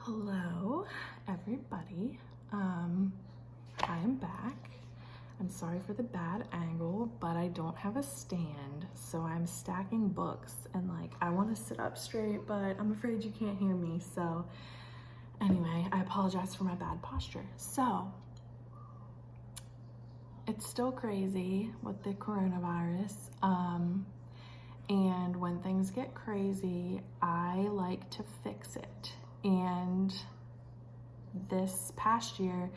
Hello, everybody. I am back. I'm sorry for the bad angle, but I don't have a stand, so I'm stacking books and I want to sit up straight, but I'm afraid you can't hear me. So anyway, I apologize for my bad posture. So it's still crazy with the coronavirus. And when things get crazy, I like to fix it. And this past year,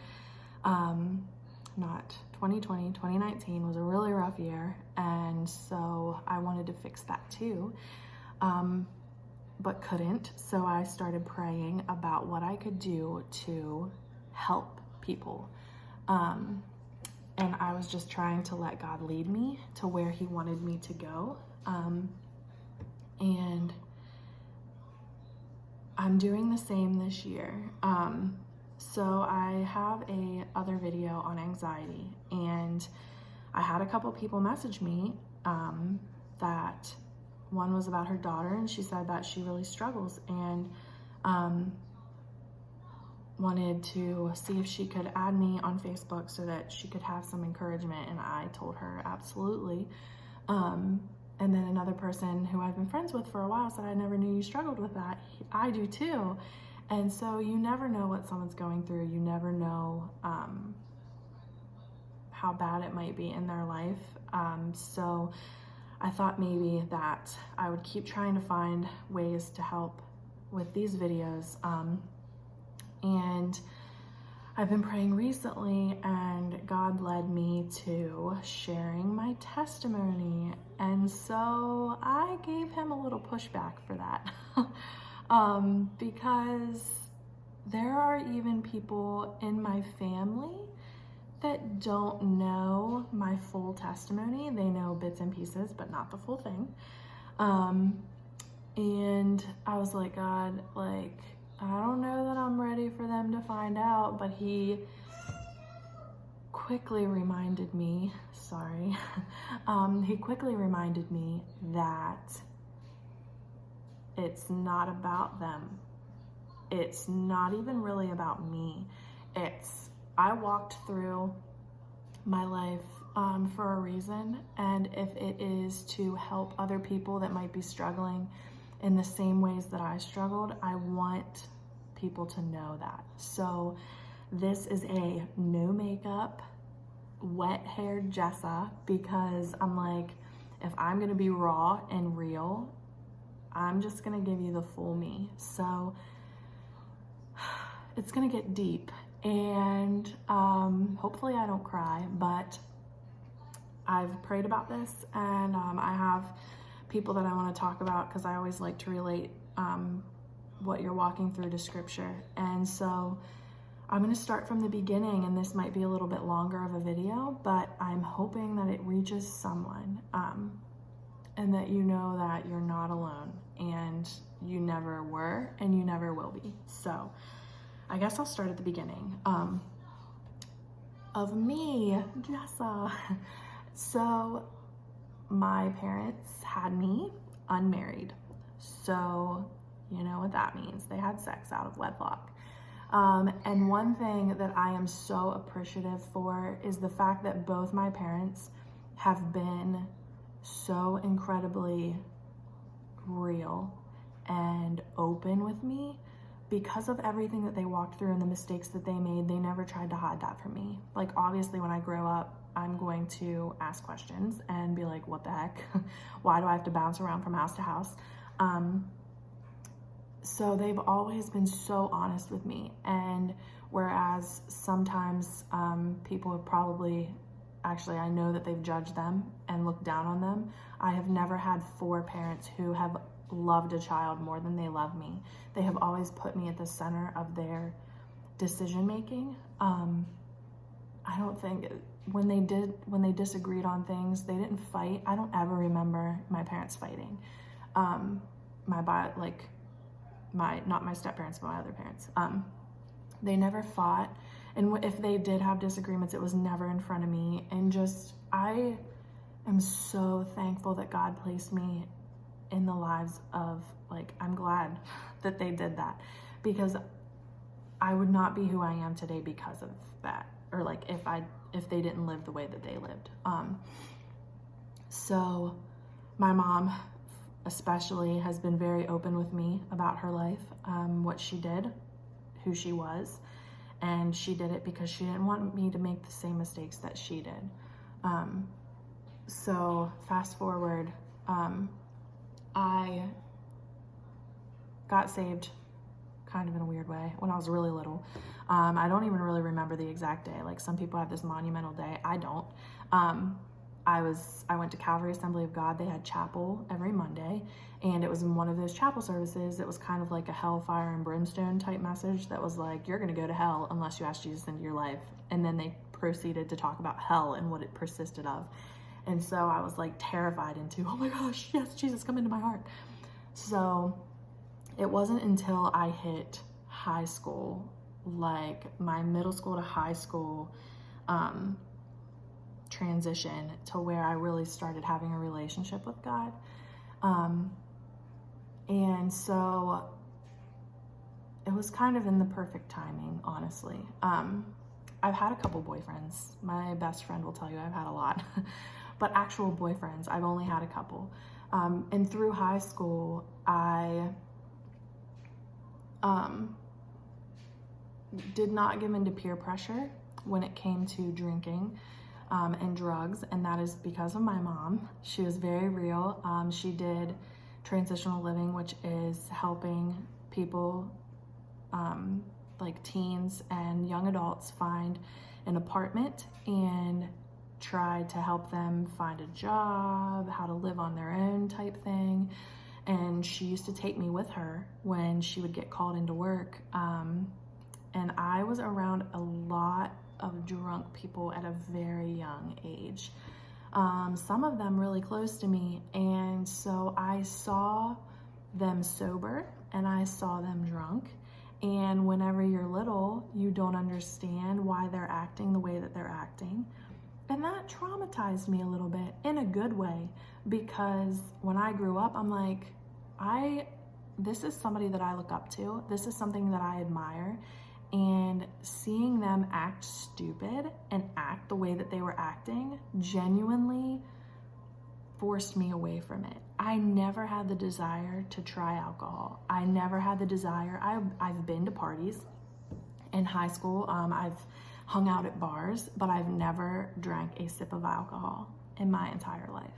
not 2020, 2019 was a really rough year. And so I wanted to fix that too, but couldn't. So I started praying about what I could do to help people. And I was just trying to let God lead me to where He wanted me to go. And I'm doing the same this year. So I have a other video on anxiety, and I had a couple people message me that one was about her daughter, and she said that she really struggles, and wanted to see if she could add me on Facebook so that she could have some encouragement, and I told her absolutely. And then another person who I've been friends with for a while said, I never knew you struggled with that. I do too. And so you never know what someone's going through. You never know how bad it might be in their life. So I thought maybe that I would keep trying to find ways to help with these videos. And I've been praying recently, and God led me to sharing my testimony. And so I gave Him a little pushback for that. Because there are even people in my family that don't know my full testimony. They know bits and pieces, but not the full thing. And I was like, God, I don't know that I'm ready for them to find out, but He quickly reminded me, He quickly reminded me that it's not about them. It's not even really about me. I walked through my life for a reason, and if it is to help other people that might be struggling in the same ways that I struggled, I want people to know that. So this is a no makeup, wet-haired Jessa, because I'm like, if I'm gonna be raw and real, I'm just gonna give you the full me. So it's gonna get deep, and hopefully I don't cry, but I've prayed about this, and I have people that I want to talk about, because I always like to relate what you're walking through to scripture. And so I'm going to start from the beginning, and this might be a little bit longer of a video, but I'm hoping that it reaches someone, and that you know that you're not alone, and you never were, and you never will be. So I guess I'll start at the beginning of me, Jessa. So my parents had me unmarried. So you know what that means. They had sex out of wedlock. And one thing that I am so appreciative for is the fact that both my parents have been so incredibly real and open with me. Because of everything that they walked through and the mistakes that they made, they never tried to hide that from me. Obviously, when I grow up, I'm going to ask questions and be like, what the heck? Why do I have to bounce around from house to house? So they've always been so honest with me. And whereas sometimes people have probably, actually, I know that they've judged them and looked down on them, I have never had 4 parents who have loved a child more than they love me. They have always put me at the center of their decision making. I don't think when they disagreed on things, they didn't fight. I don't ever remember my parents fighting. Not my step parents, but my other parents. They never fought, and if they did have disagreements, it was never in front of me. And I am so thankful that God placed me in the lives of, I'm glad that they did that, because I would not be who I am today because of that, or like if they didn't live the way that they lived. So my mom especially has been very open with me about her life, what she did, who she was, and she did it because she didn't want me to make the same mistakes that she did. So fast forward, I got saved kind of in a weird way when I was really little. I don't even really remember the exact day. Like some people have this monumental day. I don't. I went to Calvary Assembly of God. They had chapel every Monday, and it was in one of those chapel services. It was kind of like a hellfire and brimstone type message that was like, you're going to go to hell unless you ask Jesus into your life. And then they proceeded to talk about hell and what it persisted of. And so I was like terrified into, oh my gosh, yes, Jesus, come into my heart. So it wasn't until I hit high school, like my middle school to high school transition, to where I really started having a relationship with God. And so it was kind of in the perfect timing, honestly. I've had a couple boyfriends. My best friend will tell you I've had a lot. But actual boyfriends, I've only had a couple. And through high school, I did not give in to peer pressure when it came to drinking and drugs, and that is because of my mom. She was very real. She did transitional living, which is helping people like teens and young adults find an apartment and try to help them find a job, how to live on their own type thing. And she used to take me with her when she would get called into work. And I was around a lot of drunk people at a very young age. Some of them really close to me. And so I saw them sober and I saw them drunk. And whenever you're little, you don't understand why they're acting the way that they're acting. And that traumatized me a little bit in a good way, because when I grew up, I'm like, this is somebody that I look up to. This is something that I admire. And seeing them act stupid and act the way that they were acting genuinely forced me away from it. I never had the desire to try alcohol. I never had the desire. I've been to parties in high school. I've hung out at bars, but I've never drank a sip of alcohol in my entire life.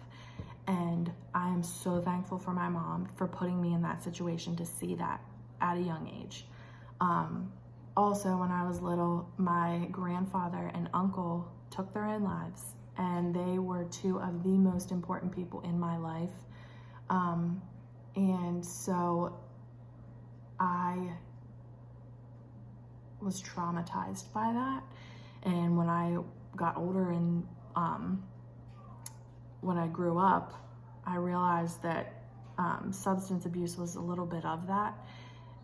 And I am so thankful for my mom for putting me in that situation to see that at a young age. Also, when I was little, my grandfather and uncle took their own lives, and they were two of the most important people in my life. And so I was traumatized by that. And when I got older and when I grew up, I realized that substance abuse was a little bit of that.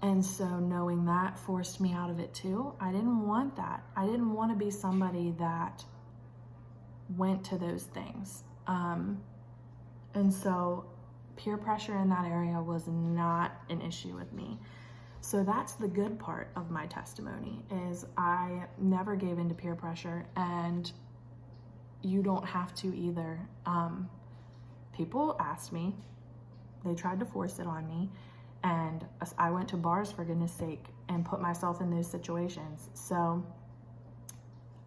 And so knowing that forced me out of it too. I didn't want that. I didn't want to be somebody that went to those things. And so peer pressure in that area was not an issue with me. So that's the good part of my testimony, is I never gave into peer pressure, and you don't have to either. People asked me, they tried to force it on me, and I went to bars, for goodness sake, and put myself in those situations. So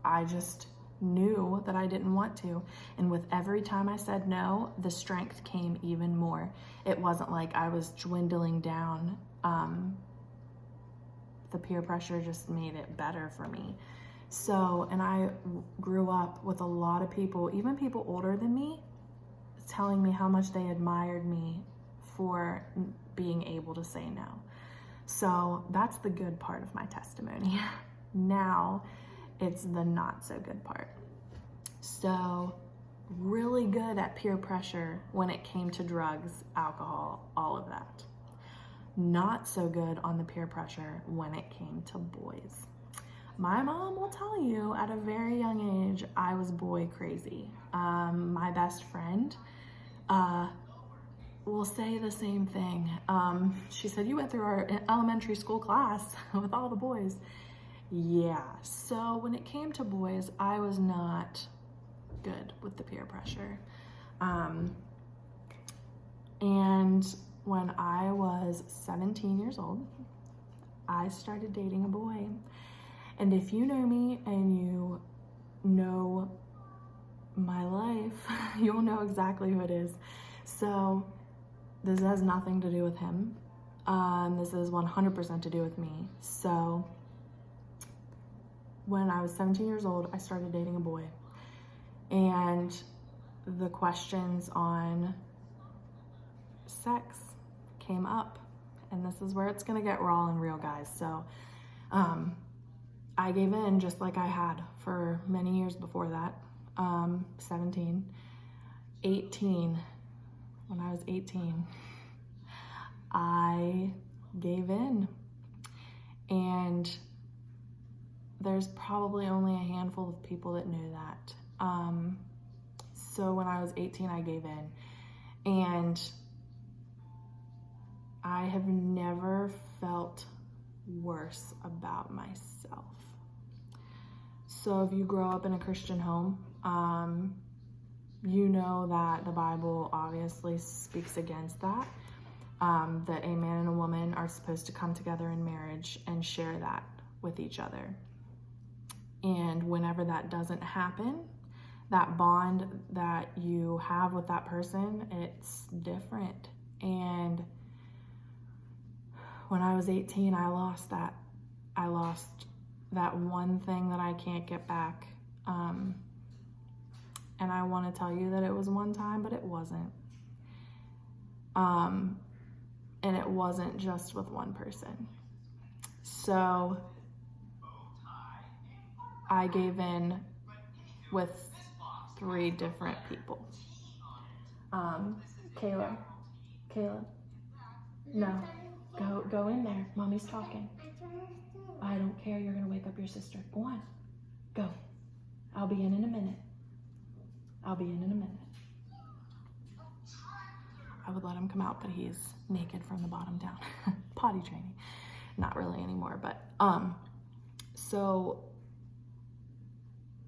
I just knew that I didn't want to. And with every time I said no, the strength came even more. It wasn't like I was dwindling down. The peer pressure just made it better for me. So, and I grew up with a lot of people, even people older than me, telling me how much they admired me for being able to say no. So that's the good part of my testimony. Now it's the not so good part. So really good at peer pressure when it came to drugs, alcohol, all of that. Not so good on the peer pressure when it came to boys. My mom will tell you at a very young age, I was boy crazy. My best friend, will say the same thing. She said, you went through our elementary school class with all the boys. Yeah, so when it came to boys, I was not good with the peer pressure. And when I was 17 years old, I started dating a boy. And if you know me and you know my life, you'll know exactly who it is. So this has nothing to do with him. This is 100% to do with me. So when I was 17 years old, I started dating a boy. And the questions on sex came up. And this is where it's gonna get raw and real, guys. So I gave in just like I had for many years before that. 17, 18, when I was 18, I gave in. And there's probably only a handful of people that knew that. So when I was 18, I gave in. And I have never felt worse about myself. So if you grow up in a Christian home, you know that the Bible obviously speaks against that, that a man and a woman are supposed to come together in marriage and share that with each other. And whenever that doesn't happen, that bond that you have with that person, it's different. And when I was 18, I lost that. I lost that one thing that I can't get back. And I want to tell you that it was one time, but it wasn't. And it wasn't just with one person. So I gave in with 3 different people. Caleb, no, go in there. Mommy's talking. I don't care. You're gonna wake up your sister. Go on, go. I'll be in a minute. I would let him come out, but he's naked from the bottom down. Potty training. Not really anymore, but so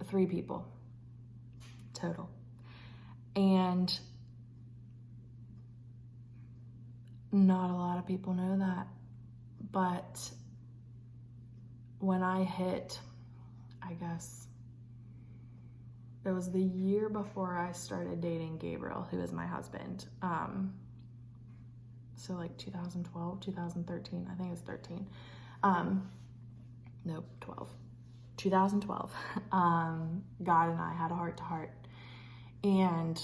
3 people total. And not a lot of people know that, but when I hit, I guess it was the year before I started dating Gabriel, who is my husband. So like 2012, 2013, I think it was 13. Nope, 12. 2012. God and I had a heart-to-heart. And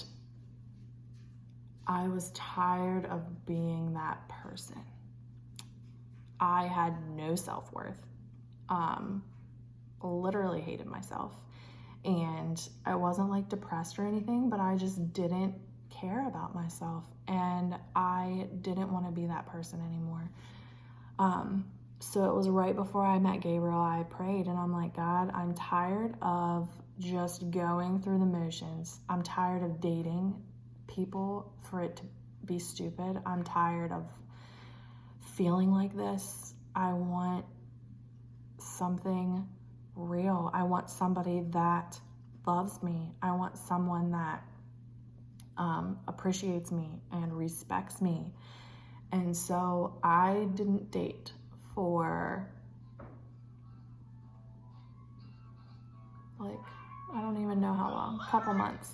I was tired of being that person. I had no self-worth. Literally hated myself. And I wasn't like depressed or anything, but I just didn't care about myself. And I didn't want to be that person anymore. So it was right before I met Gabriel, I prayed and I'm like, God, I'm tired of just going through the motions. I'm tired of dating people for it to be stupid. I'm tired of feeling like this. I want something real. I want somebody that loves me. I want someone that appreciates me and respects me. And so I didn't date for like, I don't even know how long, a couple months.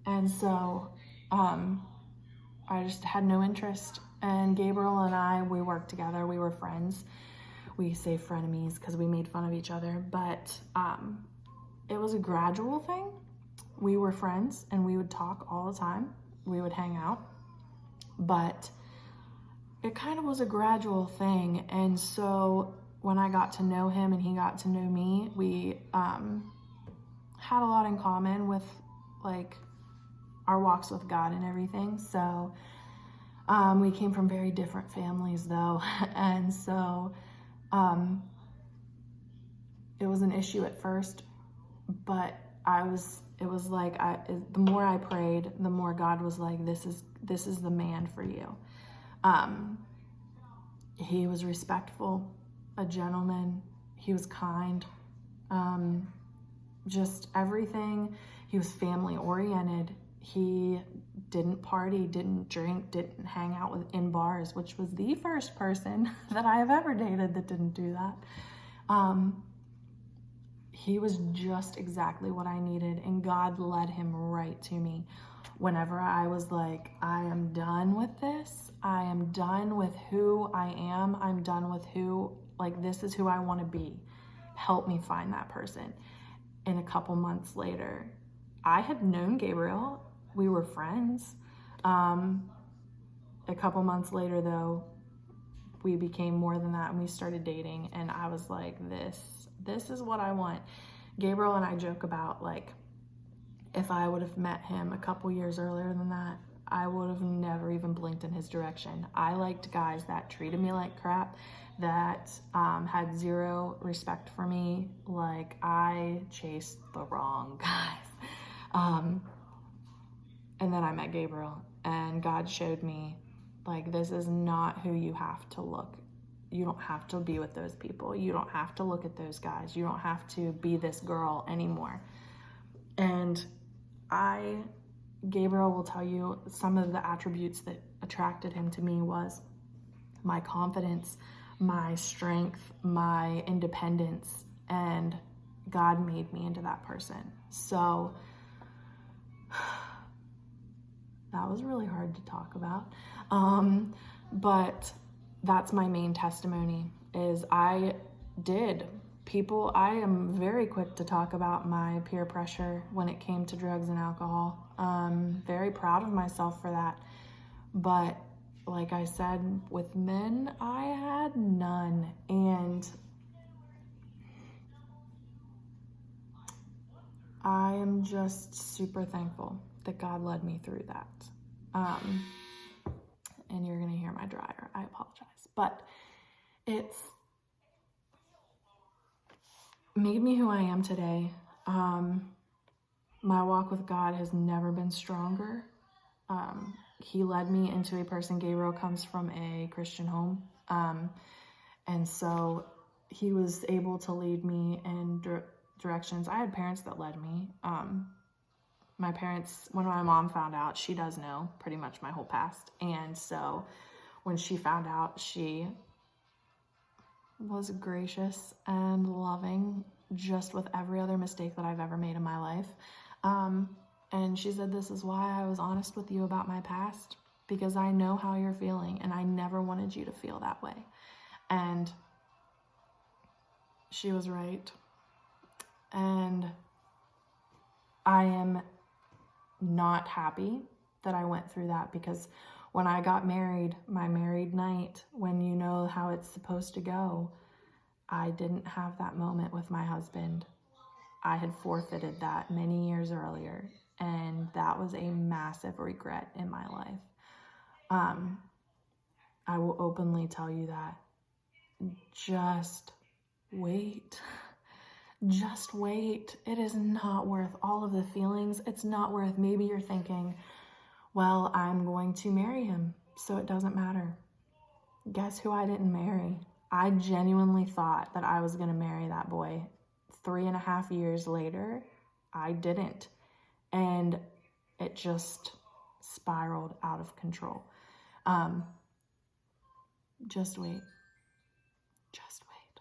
And so I just had no interest. And Gabriel and I, we worked together. We were friends. We say frenemies because we made fun of each other. But it was a gradual thing. We were friends and we would talk all the time. We would hang out. But it kind of was a gradual thing. And so when I got to know him and he got to know me, we had a lot in common with like our walks with God and everything. So we came from very different families though. And so it was an issue at first, but it was like, the more I prayed, the more God was like, this is the man for you. He was respectful, a gentleman. He was kind. Just everything. He was family oriented. He didn't party, didn't drink, didn't hang out in bars, which was the first person that I have ever dated that didn't do that. He was just exactly what I needed, and God led him right to me. Whenever I was like, I am done with this, I am done with who I am, I'm done with this is who I want to be. Help me find that person. And a couple months later, I had known Gabriel. We were friends. A couple months later, though, we became more than that, and we started dating, and I was like, this is what I want. Gabriel and I joke about, like, if I would have met him a couple years earlier than that, I would have never even blinked in his direction. I liked guys that treated me like crap, that had zero respect for me. Like, I chased the wrong guys. And then I met Gabriel, and God showed me, like, this is not who you have to look. You don't have to be with those people. You don't have to look at those guys. You don't have to be this girl anymore. And Gabriel will tell you some of the attributes that attracted him to me was my confidence, my strength, my independence, and God made me into that person. So that was really hard to talk about. But that's my main testimony, is I am very quick to talk about my peer pressure when it came to drugs and alcohol. Very proud of myself for that. But like I said, with men, I had none. And I am just super thankful that God led me through that. And you're going to hear my dryer. I apologize. But it's made me who I am today. My walk with God has never been stronger. He led me into a person. Gabriel comes from a Christian home. And so he was able to lead me in directions. I had parents that led me. My parents, when my mom found out, she does know pretty much my whole past. And so when she found out, she was gracious and loving, just with every other mistake that I've ever made in my life. And she said, this is why I was honest with you about my past, because I know how you're feeling, and I never wanted you to feel that way. And she was right. And I am not happy that I went through that, because when I got married, my married night, when you know how it's supposed to go, I didn't have that moment with my husband. I had forfeited that many years earlier, and that was a massive regret in my life. I will openly tell you that. Just wait. Just wait. It is not worth all of the feelings. It's not worth, maybe you're thinking, well, I'm going to marry him, so it doesn't matter. Guess who I didn't marry? I genuinely thought that I was going to marry that boy. 3.5 years later, I didn't. And it just spiraled out of control. Just wait. Just wait.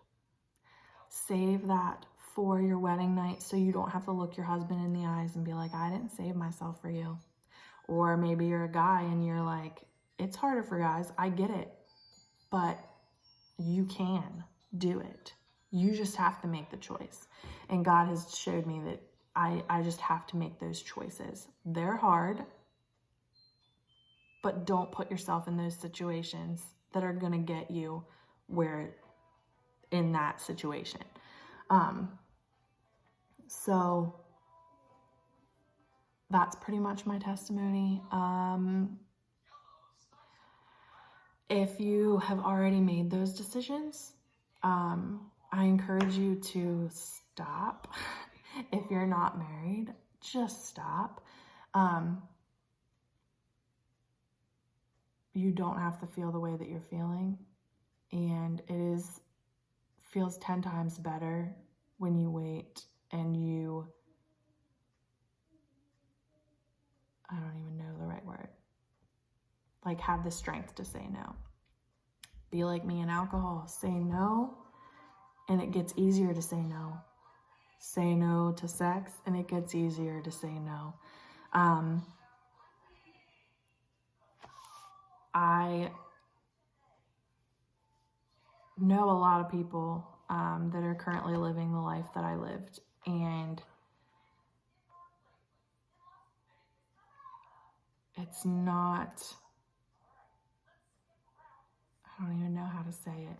Save that for your wedding night, so you don't have to look your husband in the eyes and be like, I didn't save myself for you. Or maybe you're a guy and you're like, it's harder for guys, I get it, but you can do it. You just have to make the choice. And God has showed me that I just have to make those choices. They're hard, but don't put yourself in those situations that are going to get you where in that situation. So that's pretty much my testimony. If you have already made those decisions, I encourage you to stop If you're not married, just stop. You don't have to feel the way that you're feeling, and feels 10 times better when you wait and you, I don't even know the right word, like have the strength to say no. Be like me in alcohol, say no, and it gets easier to say no. Say no to sex, and it gets easier to say no. I know a lot of people that are currently living the life that I lived, and it's not, I don't even know how to say it.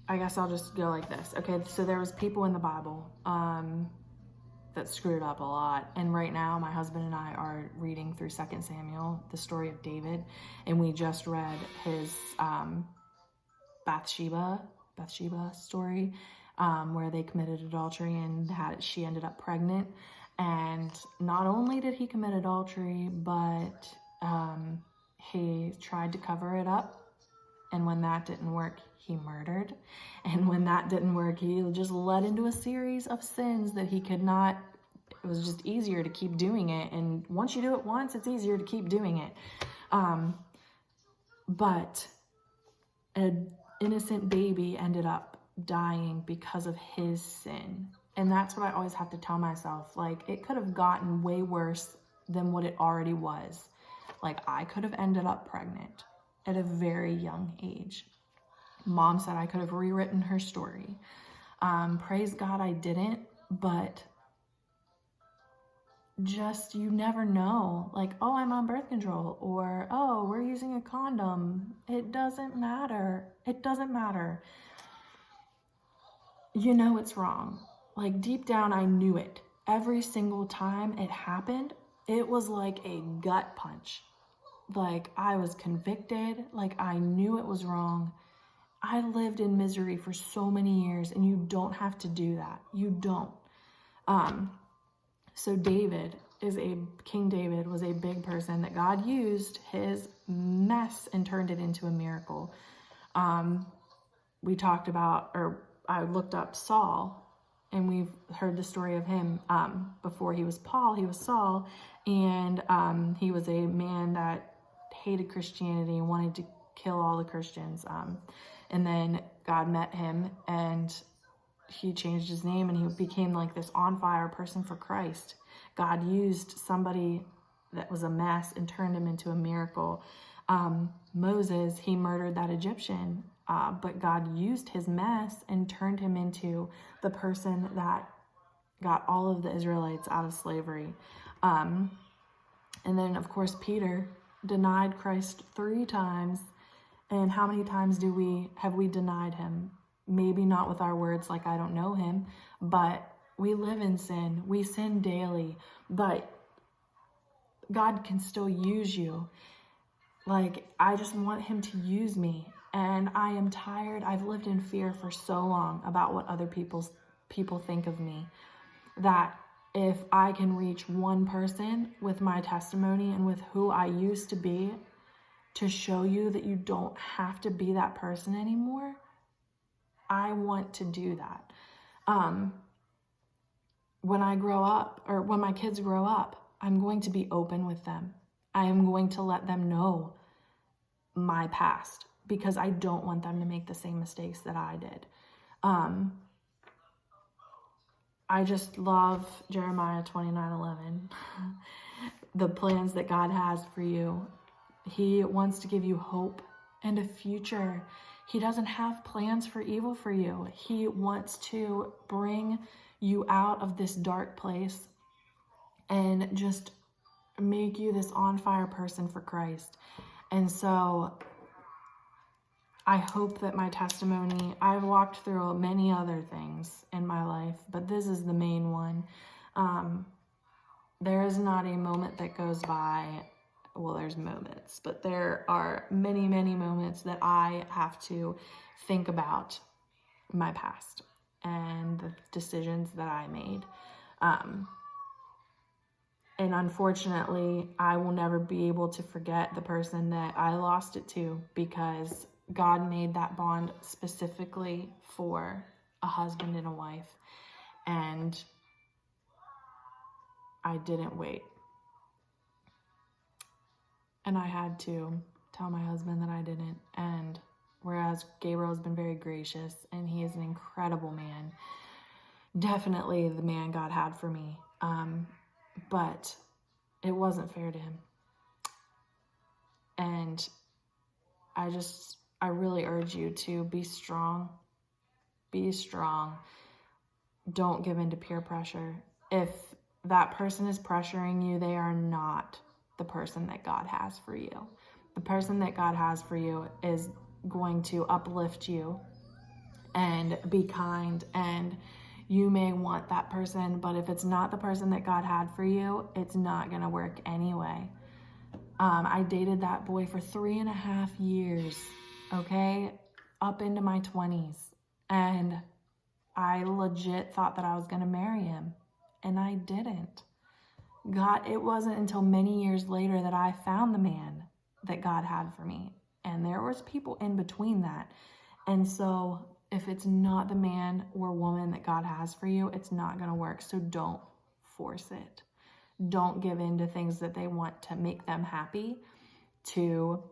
I guess I'll just go like this. Okay, so there was people in the Bible that screwed up a lot. And right now, my husband and I are reading through 2 Samuel, the story of David. And we just read his Bathsheba story, where they committed adultery and she ended up pregnant. And not only did he commit adultery, but he tried to cover it up. And when that didn't work, he murdered. And when that didn't work, he just led into a series of sins that he could not, it was just easier to keep doing it. And once you do it once, it's easier to keep doing it. But an innocent baby ended up dying because of his sin. And that's what I always have to tell myself. Like, it could have gotten way worse than what it already was. Like, I could have ended up pregnant at a very young age. Mom said I could have rewritten her story. Praise God I didn't, but just, you never know. Like, oh, I'm on birth control, or, oh, we're using a condom. It doesn't matter. It doesn't matter. You know it's wrong. Like, deep down, I knew it. Every single time it happened, it was like a gut punch. Like, I was convicted, like I knew it was wrong. I lived in misery for so many years, and you don't have to do that. You don't. So King David was a big person that God used his mess and turned it into a miracle. We talked about, or I looked up Saul, and we've heard the story of him. Before he was Paul, he was Saul, and he was a man that hated Christianity and wanted to kill all the Christians. And then God met him, and he changed his name, and he became like this on fire person for Christ. God used somebody that was a mess and turned him into a miracle. Moses, he murdered that Egyptian, but God used his mess and turned him into the person that got all of the Israelites out of slavery. And then, of course, Peter denied Christ 3 times. And how many times have we denied him? Maybe not with our words, like I don't know him, but we live in sin. We sin daily, but God can still use you. Like, I just want him to use me, and I am tired. I've lived in fear for so long about what other people think of me, that if I can reach one person with my testimony and with who I used to be, to show you that you don't have to be that person anymore, I want to do that. When I grow up, or when my kids grow up, I'm going to be open with them. I am going to let them know my past, because I don't want them to make the same mistakes that I did. I just love Jeremiah 29:11. The plans that God has for you. He wants to give you hope and a future. He doesn't have plans for evil for you. He wants to bring you out of this dark place and just make you this on fire person for Christ. And so I hope that my testimony, I've walked through many other things in my life, but this is the main one. There is not a moment that goes by well, there's moments, but there are many, many moments that I have to think about my past and the decisions that I made. And unfortunately, I will never be able to forget the person that I lost it to, because God made that bond specifically for a husband and a wife. And I didn't wait. And I had to tell my husband that I didn't. And whereas Gabriel has been very gracious and he is an incredible man, definitely the man God had for me. But it wasn't fair to him. And I really urge you to be strong. Be strong. Don't give in to peer pressure. If that person is pressuring you, they are not the person that God has for you. The person that God has for you is going to uplift you and be kind, and you may want that person, but if it's not the person that God had for you, it's not going to work anyway. I dated that boy for 3.5 years, okay, up into my 20s, and I legit thought that I was going to marry him, and I didn't. It wasn't until many years later that I found the man that God had for me, and there was people in between that. And so if it's not the man or woman that God has for you, it's not going to work. So don't force it. Don't give in to things that they want to make them happy to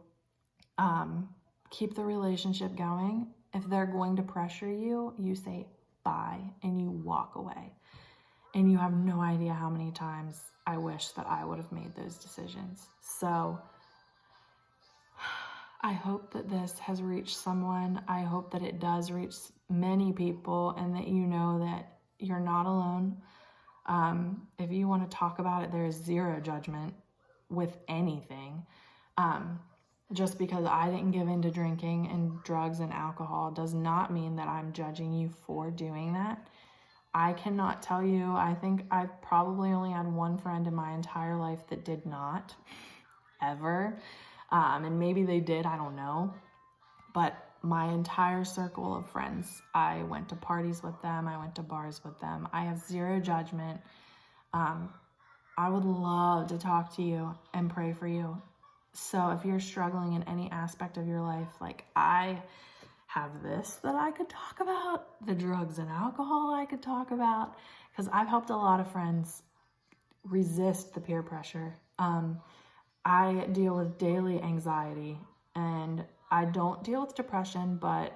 keep the relationship going. If they're going to pressure you, you say bye and you walk away. And you have no idea how many times I wish that I would have made those decisions. So I hope that this has reached someone. I hope that it does reach many people, and that you know that you're not alone. If you want to talk about it, there is zero judgment with anything. Just because I didn't give in to drinking and drugs and alcohol does not mean that I'm judging you for doing that. I cannot tell you, I think I've probably only had one friend in my entire life that did not, ever. And maybe they did, I don't know. But my entire circle of friends, I went to parties with them, I went to bars with them. I have zero judgment. I would love to talk to you and pray for you. So if you're struggling in any aspect of your life, like I have this that I could talk about, the drugs and alcohol I could talk about, because I've helped a lot of friends resist the peer pressure. I deal with daily anxiety, and I don't deal with depression, but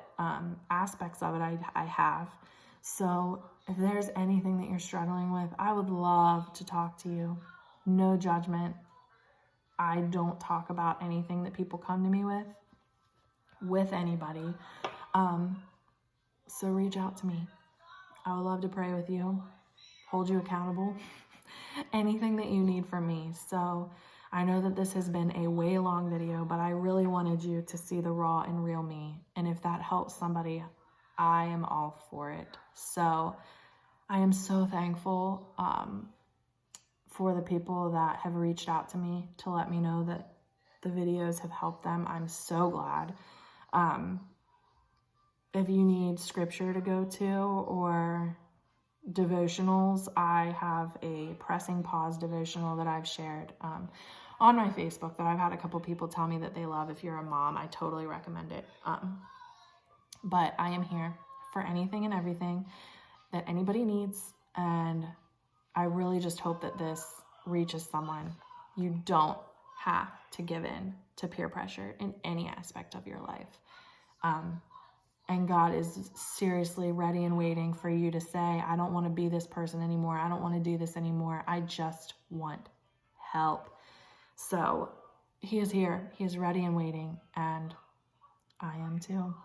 aspects of it I have. So if there's anything that you're struggling with, I would love to talk to you. No judgment. I don't talk about anything that people come to me with anybody. So reach out to me. I would love to pray with you, hold you accountable, anything that you need from me. So I know that this has been a way long video, but I really wanted you to see the raw and real me. And if that helps somebody, I am all for it. So I am so thankful for the people that have reached out to me to let me know that the videos have helped them. I'm so glad. If you need scripture to go to or devotionals, I have a Pressing Pause devotional that I've shared on my Facebook that I've had a couple people tell me that they love. If you're a mom, I totally recommend it. But I am here for anything and everything that anybody needs, and I really just hope that this reaches someone. You don't have to give in to peer pressure in any aspect of your life. And God is seriously ready and waiting for you to say, I don't want to be this person anymore. I don't want to do this anymore. I just want help. So he is here. He is ready and waiting. And I am too.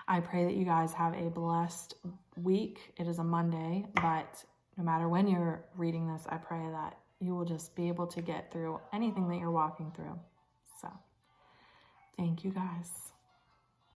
I pray that you guys have a blessed week. It is a Monday, but no matter when you're reading this, I pray that you will just be able to get through anything that you're walking through. So thank you guys.